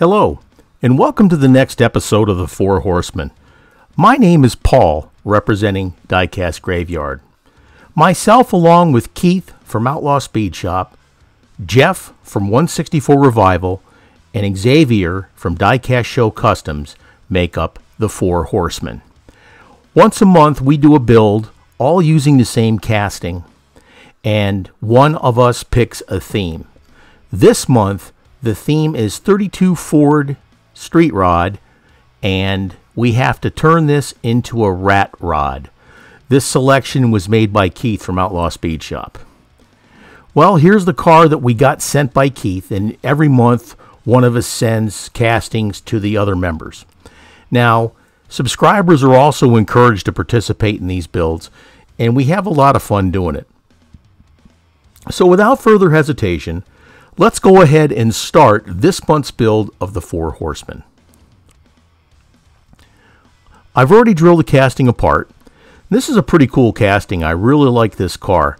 Hello, and welcome to the next episode of the Four Horsemen. My name is Paul, representing Diecast Graveyard. Myself, along with Keith from Outlaw Speed Shop, Jeff from 164 Revival, and Xavier from Diecast Show Customs make up the Four Horsemen. Once a month, we do a build, all using the same casting, and one of us picks a theme. This month, the theme is 32 Ford Street Rod, and we have to turn this into a rat rod. This selection was made by Keith from Outlaw Speed Shop. Well, here's the car that we got sent by Keith, and every month one of us sends castings to the other members. Now, subscribers are also encouraged to participate in these builds, and we have a lot of fun doing it. So without further hesitation, let's go ahead and start this month's build of the Four Horsemen. I've already drilled the casting apart. This is a pretty cool casting. I really like this car.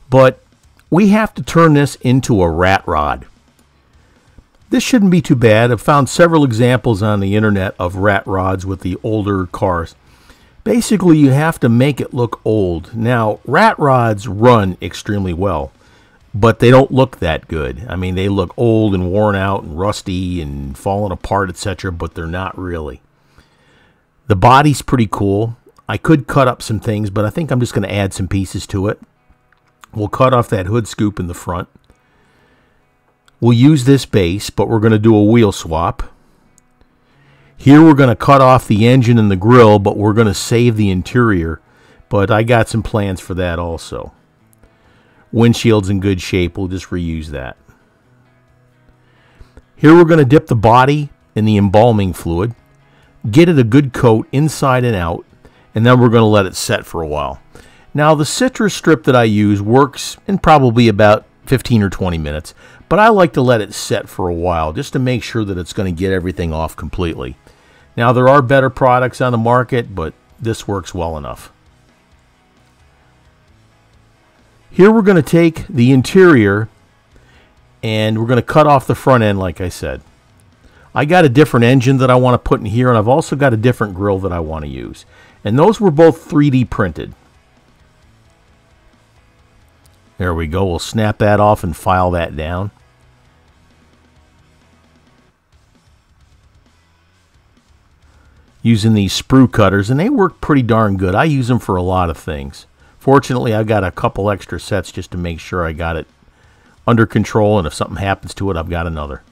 But we have to turn this into a rat rod. This shouldn't be too bad. I've found several examples on the internet of rat rods with the older cars. Basically, you have to make it look old. Now, rat rods run extremely well, but they don't look that good. I mean, they look old and worn out and rusty and falling apart, etc., but they're not really. The body's pretty cool. I could cut up some things, but I think I'm just going to add some pieces to it. We'll cut off that hood scoop in the front. We'll use this base, but we're going to do a wheel swap. Here we're going to cut off the engine and the grill, but we're going to save the interior. But I got some plans for that also. Windshield's in good shape. We'll just reuse that. Here we're going to dip the body in the embalming fluid, get it a good coat inside and out, and then we're going to let it set for a while. Now, the citrus strip that I use works in probably about 15 or 20 minutes, but I like to let it set for a while just to make sure that it's going to get everything off completely. Now, there are better products on the market, but this works well enough. Here we're going to take the interior and we're going to cut off the front end like I said. I got a different engine that I want to put in here, and I've also got a different grill that I want to use. And those were both 3D printed. There we go. We'll snap that off and file that down. Using these sprue cutters, and they work pretty darn good. I use them for a lot of things. Fortunately, I've got a couple extra sets just to make sure I got it under control, and if something happens to it, I've got another.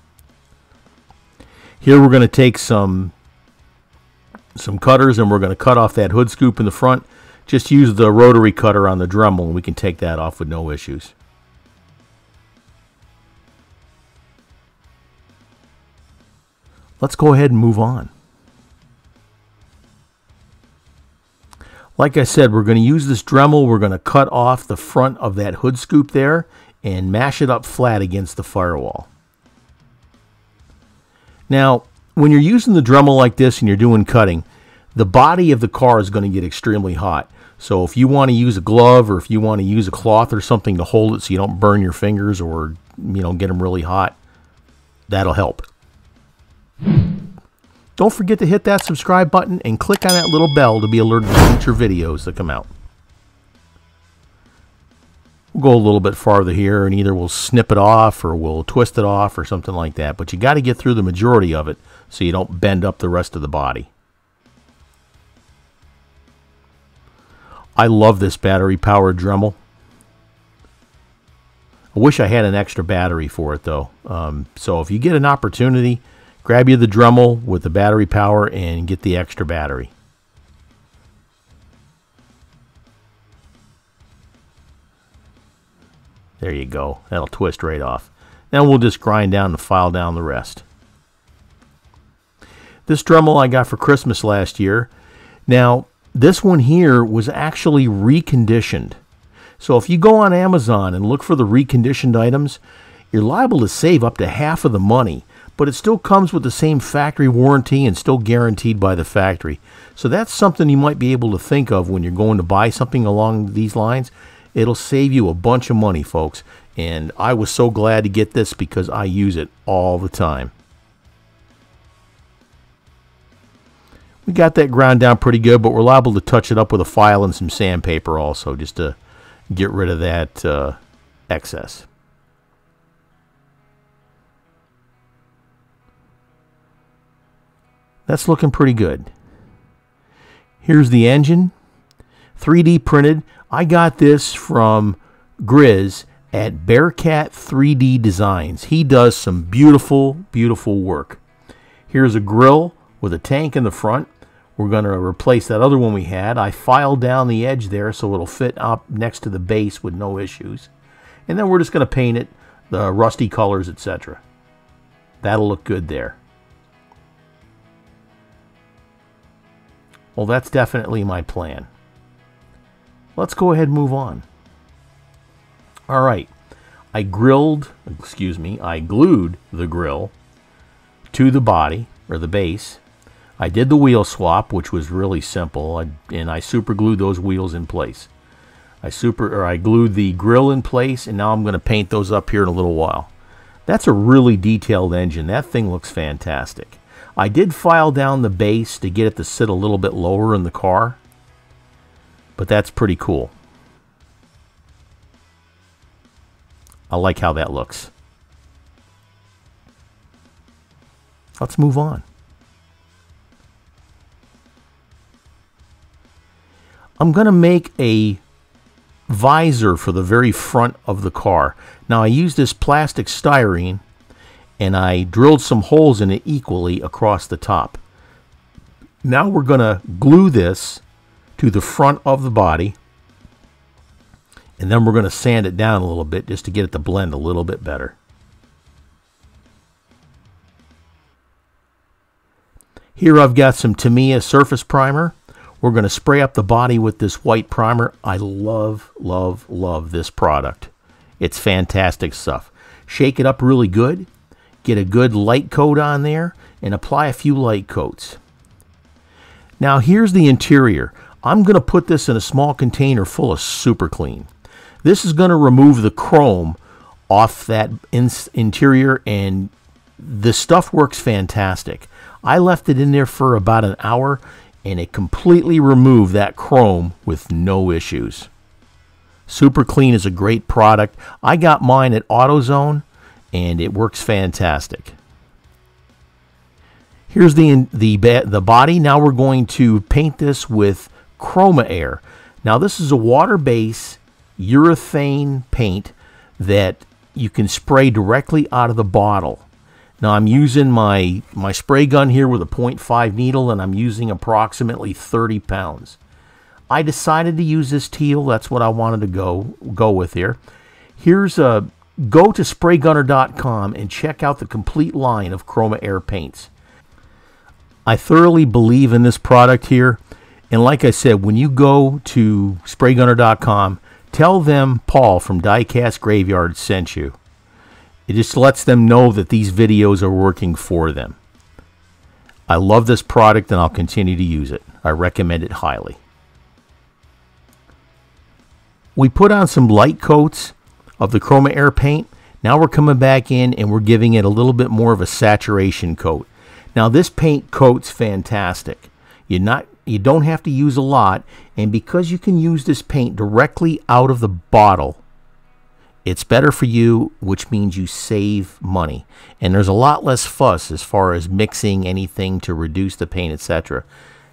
Here we're going to take some cutters, and we're going to cut off that hood scoop in the front. Just use the rotary cutter on the Dremel, and we can take that off with no issues. Let's go ahead and move on. Like I said, we're going to use this Dremel. We're going to cut off the front of that hood scoop there and mash it up flat against the firewall. Now, when you're using the Dremel like this and you're doing cutting, the body of the car is going to get extremely hot. So if you want to use a glove or if you want to use a cloth or something to hold it so you don't burn your fingers or get them really hot, that'll help. Don't forget to hit that subscribe button and click on that little bell to be alerted to future videos that come out. We'll go a little bit farther here, and either we'll snip it off or we'll twist it off or something like that. But you got to get through the majority of it so you don't bend up the rest of the body. I love this battery-powered Dremel. I wish I had an extra battery for it, though. So if you get an opportunity, grab you the Dremel with the battery power and get the extra battery. There you go. That'll twist right off. Then we'll just grind down and file down the rest. This Dremel I got for Christmas last year. Now, this one here was actually reconditioned. So if you go on Amazon and look for the reconditioned items, you're liable to save up to half of the money. But it still comes with the same factory warranty and still guaranteed by the factory. So that's something you might be able to think of when you're going to buy something along these lines. It'll save you a bunch of money, folks. And I was so glad to get this because I use it all the time. We got that ground down pretty good, but we're liable to touch it up with a file and some sandpaper also, just to get rid of that excess. That's looking pretty good. Here's the engine, 3D printed. I got this from Grizz at Bearcat 3D Designs. He does some beautiful, beautiful work. Here's a grill with a tank in the front. We're going to replace that other one we had. I filed down the edge there so it'll fit up next to the base with no issues. And then we're just going to paint it the rusty colors, etc. That'll look good there. Well, that's definitely my plan. Let's go ahead and move on. All right. I glued the grill to the body, or the base. I did the wheel swap, which was really simple, and I super glued those wheels in place. I glued the grill in place, and now I'm going to paint those up here in a little while. That's a really detailed engine. That thing looks fantastic. I did file down the base to get it to sit a little bit lower in the car, but that's pretty cool. I like how that looks. Let's move on. I'm going to make a visor for the very front of the car. Now I used this plastic styrene and I drilled some holes in it equally across the top. Now we're going to glue this to the front of the body, and then we're going to sand it down a little bit just to get it to blend a little bit better. Here I've got some Tamiya surface primer. We're going to spray up the body with this white primer. I love, love, love this product. It's fantastic stuff. Shake it up really good. Get a good light coat on there and apply a few light coats. Now here's the interior. I'm going to put this in a small container full of super clean. This is going to remove the chrome off that interior, and the stuff works fantastic. I left it in there for about an hour and it completely removed that chrome with no issues. Super Clean is a great product. I got mine at AutoZone and it works fantastic. Here's the body. Now we're going to paint this with Chroma Air. Now this is a water-based urethane paint that you can spray directly out of the bottle. Now I'm using my spray gun here with a 0.5 needle, and I'm using approximately 30 pounds. I decided to use this teal. That's what I wanted to go with here. Here's a go to spraygunner.com and check out the complete line of Chroma Air paints. I thoroughly believe in this product here, and like I said, when you go to spraygunner.com, tell them Paul from Diecast Graveyard sent you. It just lets them know that these videos are working for them. I love this product and I'll continue to use it. I recommend it highly. We put on some light coats of the Chroma Air paint. Now we're coming back in and we're giving it a little bit more of a saturation coat. Now this paint coats fantastic. You don't have to use a lot, and because you can use this paint directly out of the bottle, it's better for you, which means you save money. And there's a lot less fuss as far as mixing anything to reduce the paint, etc.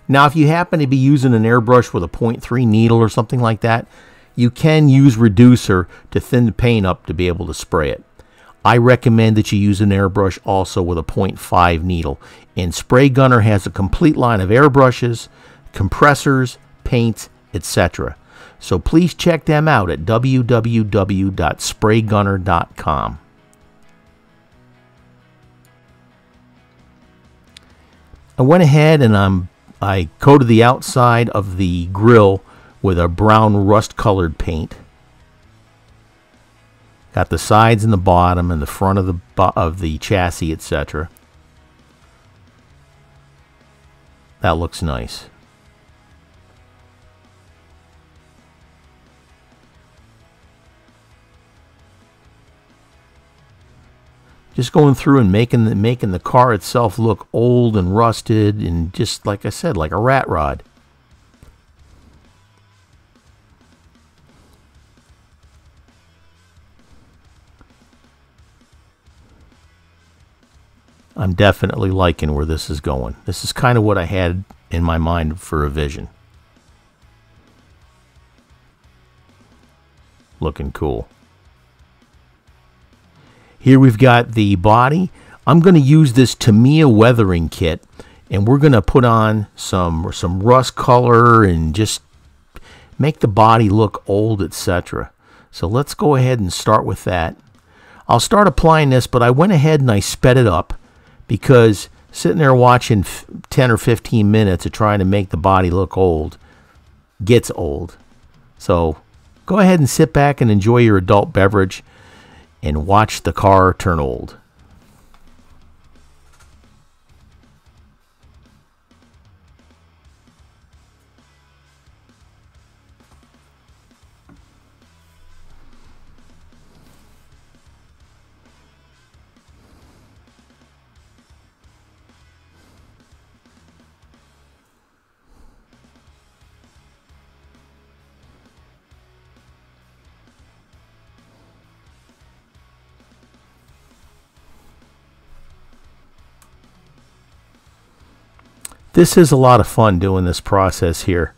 Now, if you happen to be using an airbrush with a 0.3 needle or something like that, you can use reducer to thin the paint up to be able to spray it. I recommend that you use an airbrush also with a 0.5 needle. And Spray Gunner has a complete line of airbrushes, compressors, paints, etc. So please check them out at www.spraygunner.com. I went ahead and I coated the outside of the grill with a brown rust-colored paint. Got the sides and the bottom and the front of the chassis, etc. That looks nice. just going through and making the car itself look old and rusted, and just like I said, like a rat rod. I'm definitely liking where this is going. This is kind of what I had in my mind for a vision. Looking cool. Here we've got the body. I'm going to use this Tamiya weathering kit, and we're going to put on some rust color and just make the body look old, etc. So let's go ahead and start with that. I'll start applying this, but I went ahead and I sped it up, because sitting there watching 10 or 15 minutes of trying to make the body look old gets old. So go ahead and sit back and enjoy your adult beverage and watch the car turn old. This is a lot of fun doing this process here.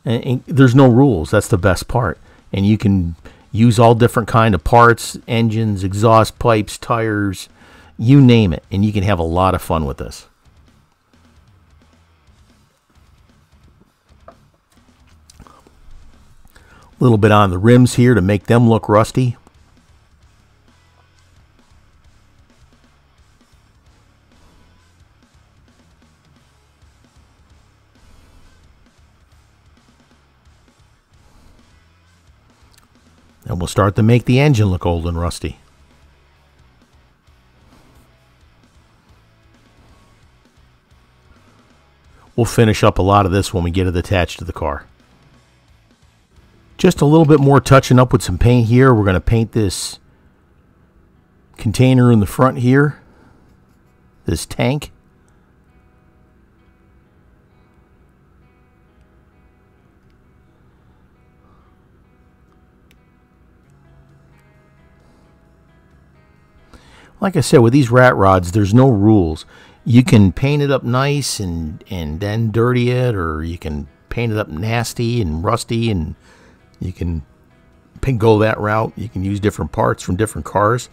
And there's no rules. That's the best part. And you can use all different kind of parts, engines, exhaust pipes, tires, you name it. And you can have a lot of fun with this. A little bit on the rims here to make them look rusty. And we'll start to make the engine look old and rusty. We'll finish up a lot of this when we get it attached to the car. Just a little bit more touching up with some paint here. We're going to paint this container in the front here, this tank. Like I said, with these rat rods, there's no rules. You can paint it up nice and then dirty it, or you can paint it up nasty and rusty, and you can go that route. You can use different parts from different cars.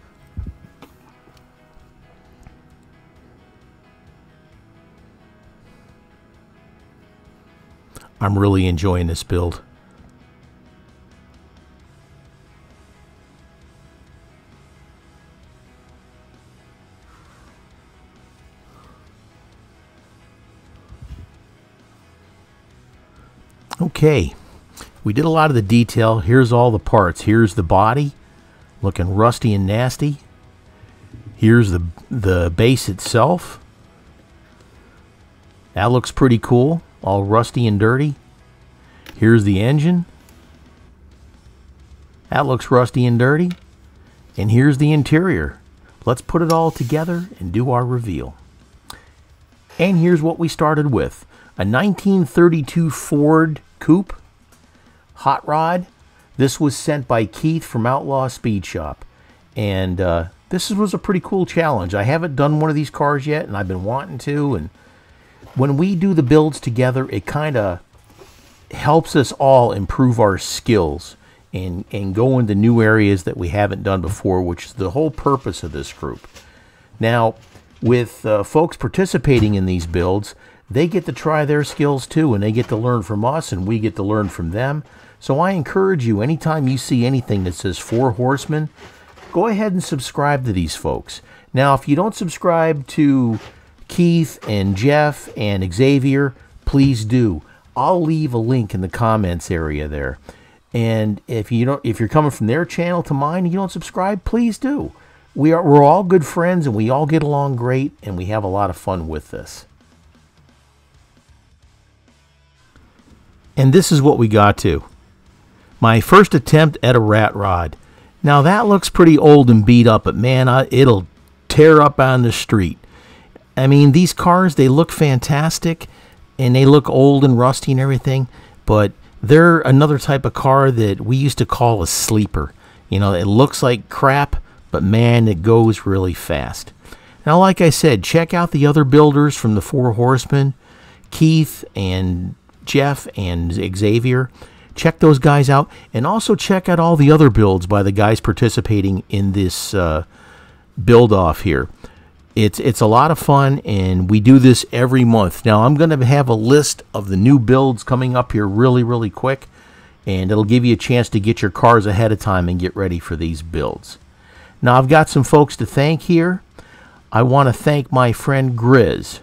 I'm really enjoying this build. Okay, we did a lot of the detail. Here's all the parts. Here's the body, looking rusty and nasty. Here's the base itself. That looks pretty cool, all rusty and dirty. Here's the engine. That looks rusty and dirty. And here's the interior. Let's put it all together and do our reveal. And here's what we started with. A 1932 Ford Coupe hot rod. This was sent by Keith from Outlaw Speed Shop. And this was a pretty cool challenge. I haven't done one of these cars yet, and I've been wanting to. And when we do the builds together, it kind of helps us all improve our skills and go into new areas that we haven't done before, which is the whole purpose of this group. Now, with folks participating in these builds, they get to try their skills too, and they get to learn from us, and we get to learn from them. So I encourage you, anytime you see anything that says 4 Horsemen, go ahead and subscribe to these folks. Now, if you don't subscribe to Keith and Jeff and Xavier, please do. I'll leave a link in the comments area there. And if you're coming from their channel to mine and you don't subscribe, please do. We're all good friends, and we all get along great, and we have a lot of fun with this. And this is what we got to. My first attempt at a rat rod. Now that looks pretty old and beat up, but man, it'll tear up on the street. I mean, these cars, they look fantastic, and they look old and rusty and everything, but they're another type of car that we used to call a sleeper. You know, it looks like crap, but man, it goes really fast. Now, like I said, check out the other builders from the Four Horsemen, Keith and Jeff and Xavier. Check those guys out, and also check out all the other builds by the guys participating in this build-off here. It's a lot of fun, and we do this every month. Now, I'm going to have a list of the new builds coming up here really, really quick, and it'll give you a chance to get your cars ahead of time and get ready for these builds. Now, I've got some folks to thank here. I want to thank my friend Grizz.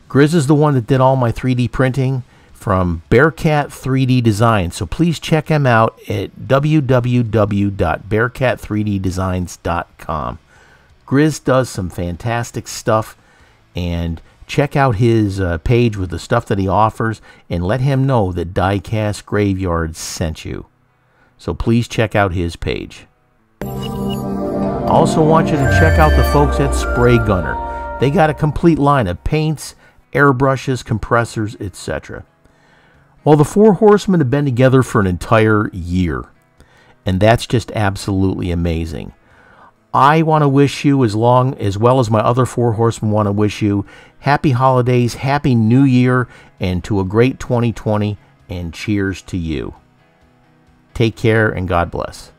Grizz is the one that did all my 3D printing from Bearcat 3D Design. So please check him out at www.bearcat3ddesigns.com. Grizz does some fantastic stuff, and check out his page with the stuff that he offers, and let him know that Diecast Graveyard sent you. So please check out his page. I also want you to check out the folks at Spray Gunner. They got a complete line of paints, airbrushes, compressors, etc. Well, the Four Horsemen have been together for an entire year, and that's just absolutely amazing. I want to wish you, as well as my other Four Horsemen want to wish you, happy holidays, happy new year, and to a great 2020, and cheers to you. Take care, and God bless.